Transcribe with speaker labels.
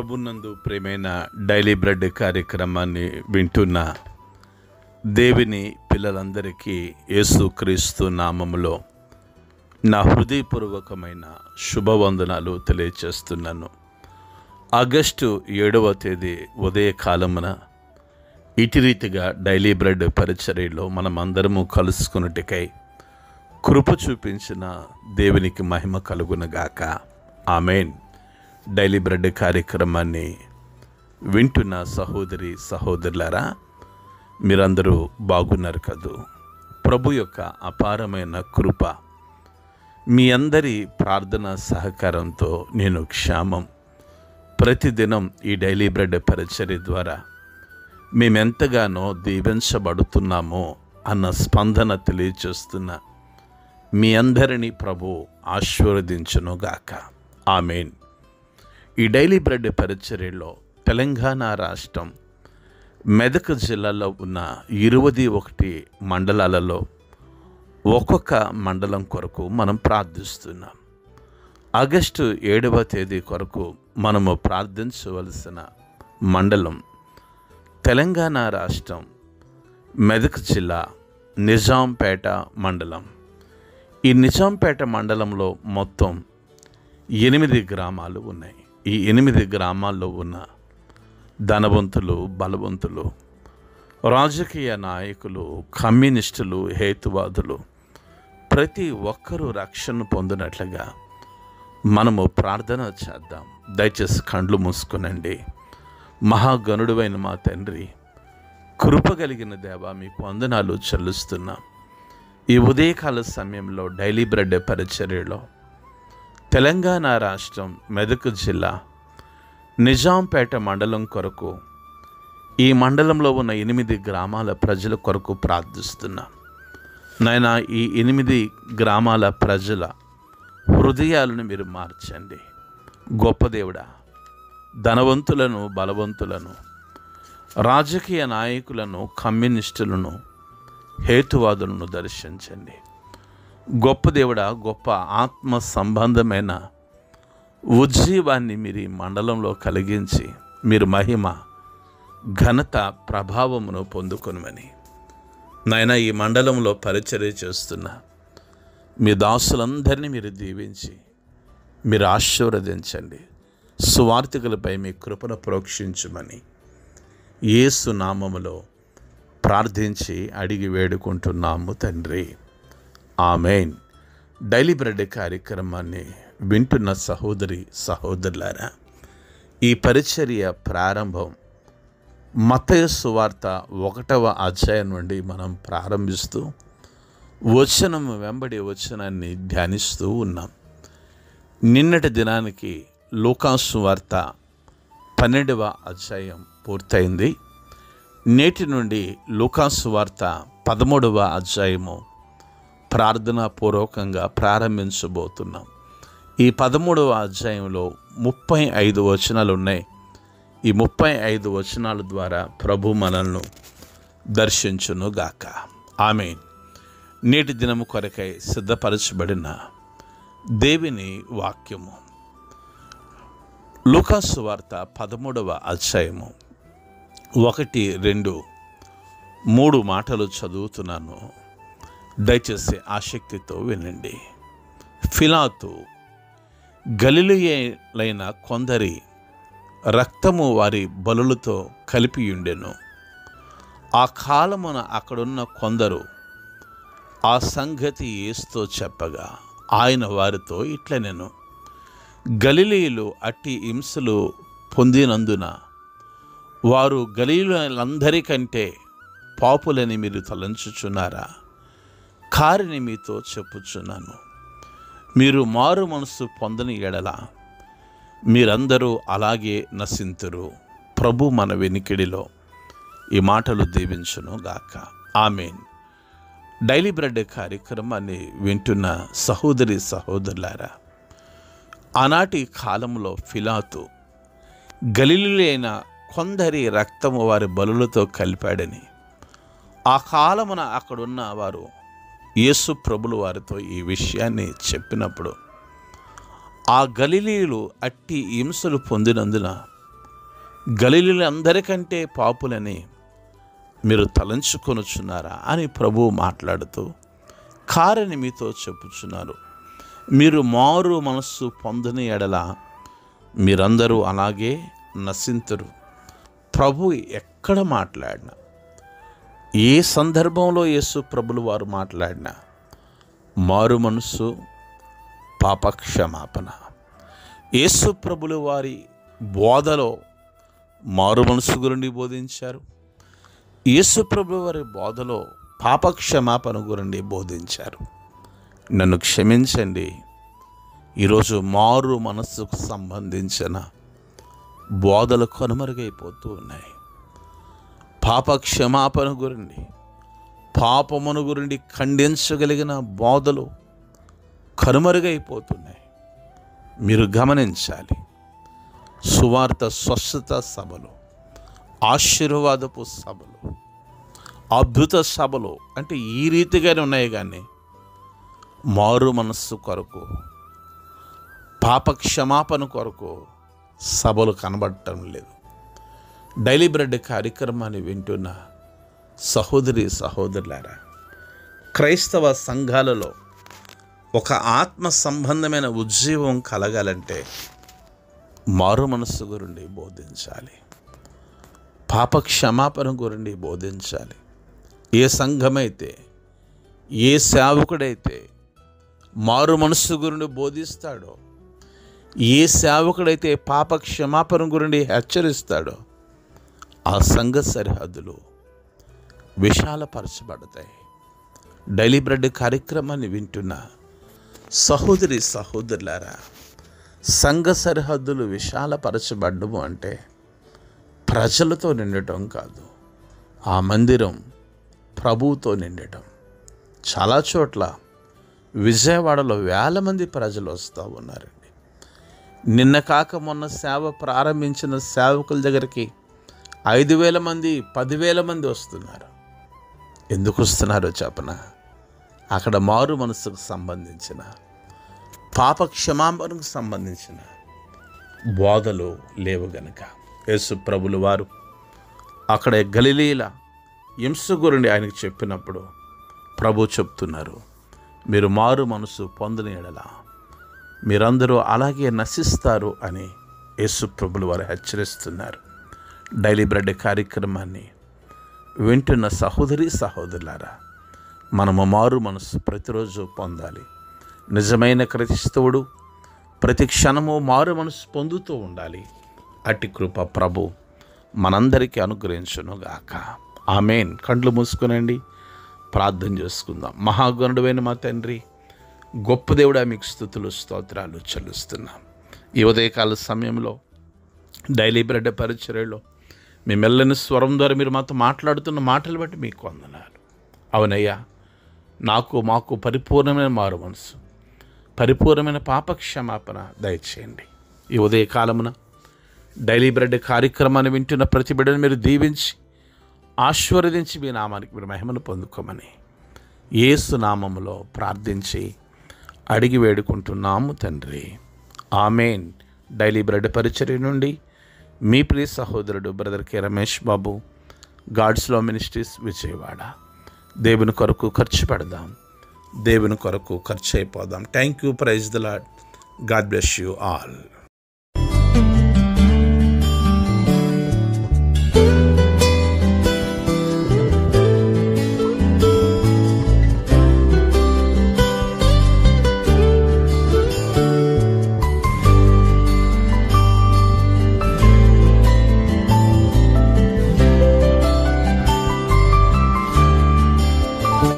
Speaker 1: ప్రభునందు ప్రేమైన daily bread కార్యక్రమాన్ని వింటున్న దేవుని పిల్లలందరికీ యేసుక్రీస్తు నామములో నా హృదయపూర్వకమైన శుభవందనాలు తెలియచేస్తున్నాను. ఆగస్టు 7వ తేదీ ఉదయకాలమున ఇటు రీతిగా డైలీ బ్రెడ్ పరిచర్యలో మనమందరము కలుసుకున్నట్టుకై కృప చూపించిన దేవునికి మహిమ కలుగునగాక. ఆమేన్. డైలీ బ్రెడ్ కార్యక్రమాన్ని వింటున్న సహోదరి సహోదరులారా, మీరందరూ బాగున్నారు కదూ? ప్రభు యొక్క అపారమైన కృప మీ అందరి ప్రార్థన సహకారంతో నేను క్షేమం. ప్రతిదినం ఈ డైలీ బ్రెడ్ పరిచర్య ద్వారా మేమెంతగానో దీవించబడుతున్నామో అన్న స్పందన తెలియచేస్తున్న మీ అందరినీ ప్రభు ఆశీర్వదించునుగాక. ఆమేన్. ఈ డైలీ బ్రెడ్ పరిచర్యలో తెలంగాణ రాష్ట్రం మెదక్ జిల్లాలో ఉన్న 21 మండలాలలో ఒక్కొక్క మండలం కొరకు మనం ప్రార్థిస్తున్నాం. ఆగస్టు 7వ తేదీ కొరకు మనము ప్రార్థించవలసిన మండలం తెలంగాణ రాష్ట్రం మెదక్ జిల్లా నిజాంపేట మండలం. ఈ నిజాంపేట మండలంలో మొత్తం 8 గ్రామాలు ఉన్నాయి. ఈ 8 గ్రామాల్లో ఉన్న ధనవంతులు, బలవంతులు, రాజకీయ నాయకులు, కమ్యూనిస్టులు, హేతువాదులు ప్రతి ఒక్కరూ రక్షణ పొందినట్లుగా మనము ప్రార్థన చేద్దాం. దయచేసి కండ్లు మూసుకునండి. మహాగణుడువైన మా తండ్రి, కృపగలిగిన దేవా, మీకు వందనాలు చెల్లిస్తున్నాం. ఈ ఉదయకాల సమయంలో డైలీ బ్రెడ్ పరిచర్యలో తెలంగాణ రాష్ట్రం మెదక్ జిల్లా నిజాంపేట మండలం కొరకు, ఈ మండలంలో ఉన్న 8 గ్రామాల ప్రజల కొరకు ప్రార్థిస్తున్నాం. నాయనా, ఈ 8 గ్రామాల ప్రజల హృదయాలను మీరు మార్చండి. గొప్ప దేవుడా, ధనవంతులను, బలవంతులను, రాజకీయ నాయకులను, కమ్యూనిస్టులను, హేతువాదులను దర్శించండి. గొప్ప దేవుడా, గొప్ప ఆత్మ సంబంధమైన ఉజ్జీవాన్ని మీరు ఈ మండలంలో కలిగించి మీరు మహిమ, ఘనత, ప్రభావమును పొందుకొనమని నాయన ఈ మండలంలో పరిచర్య చేస్తున్న మీ దాసులందరినీ మీరు దీవించి మీరు ఆశీర్వదించండి. సువార్తికులపై మీ కృపను ప్రోక్షించుమని యేసు నామములో ప్రార్థించి అడిగి వేడుకుంటున్నాము తండ్రి. ఆమేన్. డైలీ బ్రెడ్ కార్యక్రమాన్ని వింటున్న సహోదరి సహోదరులారా, ఈ పరిచర్య ప్రారంభం మత్తయి సువార్త 1వ అధ్యాయం నుండి మనం ప్రారంభిస్తూ వచనం వెంబడి వచనాన్ని ధ్యానిస్తూ ఉన్నాం. నిన్నటి దినానికి లూకాసు వార్త 12వ అధ్యాయం పూర్తయింది. నేటి నుండి లూకాసు వార్త 13వ అధ్యాయము ప్రార్థనాపూర్వకంగా ప్రారంభించబోతున్నాం. ఈ 13వ అధ్యాయంలో 35 వచనాలు ఉన్నాయి. ఈ 35 వచనాల ద్వారా ప్రభు మనల్ని దర్శించునుగాక. ఆమేన్. నేటి దినము కొరకై సిద్ధపరచబడిన దేవుని వాక్యము లూకాసు వార్త 13వ అధ్యాయము 1, 2, 3 మాటలు చదువుతున్నాను. దయచేసి ఆసక్తితో వినండి. పిలాతు గలిలయులైన కొందరి రక్తము వారి బలులతో కలిపియుండెను. ఆ కాలమున అక్కడున్న కొందరు ఆ సంగతి యేసుతో చెప్పగా ఆయన వారితో ఇట్లనెను, గలిలయులు అట్టి హింసలు పొందినందున వారు గలిలయులందరికంటే పాపులని మీరు తలంచుచున్నారా? కారిని మీతో చెప్పుచున్నాను, మీరు మారు మనసు పొందని ఎడల మీరందరూ అలాగే నశింతురు. ప్రభు మన వెనికిడిలో ఈ మాటలు దీవించును గాక. ఆమేన్. డైలీ బ్రెడ్ కార్యక్రమాన్ని వింటున్న సహోదరి సహోదరులారా, ఆనాటి కాలంలో పిలాతు గలిలయులైన కొందరి రక్తము వారి బలులతో కలిపాడని, ఆ కాలమున అక్కడున్న వారు యేసు ప్రభులు వారితో ఈ విషయాన్ని చెప్పినప్పుడు ఆ గలిలీయులు అట్టి హింసలు పొందినందున గలిలయులందరికంటే పాపులని మీరు తలంచుకొనుచున్నారా అని ప్రభువు మాట్లాడుతూ కారని మీతో చెప్పుచున్నారు. మీరు మారు మనస్సు పొందని ఎడల మీరందరూ అలాగే నశింతురు. ప్రభు ఎక్కడ మాట్లాడినా, ఏ సందర్భంలో యేసు ప్రభులు వారు మాట్లాడినా మారు మనస్సు, పాపక్షమాపణ. యేసు ప్రభులు వారి బోధలో మారు మనస్సు గురించి బోధించారు. యేసు ప్రభులు వారి బోధలో పాపక్షమాపణ గురించి బోధించారు. నన్ను క్షమించండి, ఈరోజు మారు మనస్సుకు సంబంధించిన బోధలు కనుమరుగైపోతూ ఉన్నాయి. పాప క్షమాపణ గురించి, పాపమును గురించి ఖండించగలిగిన బోధలు కనుమరుగైపోతున్నాయి. మీరు గమనించాలి. సువార్త స్వస్థత సభలు, ఆశీర్వాదపు సభలు, అద్భుత సభలు అంటే ఈ రీతిగానే ఉన్నాయి, కానీ మారు మనస్సు కొరకు, పాప క్షమాపణ కొరకు సభలు కనబడటం లేదు. డైలీ బ్రెడ్ కార్యక్రమాన్ని వింటున్న సహోదరి సహోదరులారా, క్రైస్తవ సంఘాలలో ఒక ఆత్మ సంబంధమైన ఉజ్జీవం కలగాలంటే మారు మనస్సు గురించి బోధించాలి, పాప క్షమాపణ గురించి బోధించాలి. ఏ సంఘమైతే, ఏ సేవకుడైతే మారు మనస్సు గురించి బోధిస్తాడో, ఏ సేవకుడైతే పాప క్షమాపణ గురించి హెచ్చరిస్తాడో ఆ సంఘ సరిహద్దులు విశాలపరచబడతాయి. డైలీ బ్రెడ్ కార్యక్రమాన్ని వింటున్న సహోదరి సహోదరులారా, సంఘ సరిహద్దులు విశాలపరచబడ్డము అంటే ప్రజలతో నిండటం కాదు, ఆ మందిరం ప్రభువుతో నిండటం. చాలా చోట్ల విజయవాడలో వేల మంది ప్రజలు వస్తూ ఉన్నారండి. నిన్న కాక మొన్న సేవ ప్రారంభించిన సేవకుల దగ్గరికి 5,000 మంది, 10,000 మంది వస్తున్నారు. ఎందుకు వస్తున్నారో చెప్పనా? అక్కడ మారు మనసుకు సంబంధించిన, పాప క్షమాపణకు సంబంధించిన బోధలు లేవు గనుక. యేసు ప్రభులు వారు అక్కడ గలిలీల హింస గురించి ఆయనకు చెప్పినప్పుడు ప్రభు చెప్తున్నారు, మీరు మారు మనసు పొందని ఎడల మీరందరూ అలాగే నశిస్తారు అని యేసు ప్రభులు వారు హెచ్చరిస్తున్నారు. డైలీ బ్రెడ్ కార్యక్రమాన్ని వింటున్న సహోదరి సహోదరులారా, మనము మారు మనసు ప్రతిరోజు పొందాలి. నిజమైన క్రైస్తవుడు ప్రతి క్షణము మారు మనసు పొందుతూ ఉండాలి. అట్టి కృప ప్రభు మనందరికీ అనుగ్రహించునుగాక. ఆమేన్. కండ్లు మూసుకునండి, ప్రార్థన చేసుకుందాం. మహాగణుడైన మా తండ్రి, గొప్ప దేవుడా, మీకు స్తుతులు స్తోత్రాలు చెల్లిస్తున్నాం. ఈ ఉదయకాల సమయంలో డైలీ బ్రెడ్ పరిచర్యలో మీ మెల్లని స్వరం ద్వారా మీరు మాతో మాట్లాడుతున్న మాటలు బట్టి మీకు వందనాలు. అవునయ్యా, మాకు పరిపూర్ణమైన మారు మనసు, పరిపూర్ణమైన పాప క్షమాపణ దయచేయండి. ఈ ఉదయకాలమున డైలీ బ్రెడ్ కార్యక్రమాన్ని వింటున్న ప్రతి బిడ్డను మీరు దీవించి ఆశీర్వదించి మీ నామానికి మీరు మహిమను పొందుకోమని యేసు నామములో ప్రార్థించి అడిగి వేడుకుంటున్నాము తండ్రి. ఆమేన్. డైలీ బ్రెడ్ పరిచర్య నుండి మీ ప్రియ సహోదరుడు brother K Ramesh Babu, God's law ministries, Vijayawada. దేవుని కొరకు ఖర్చు పెడదాం, దేవుని కొరకు ఖర్చు అయిపోదాం. Thank you. Praise the Lord. God bless you all.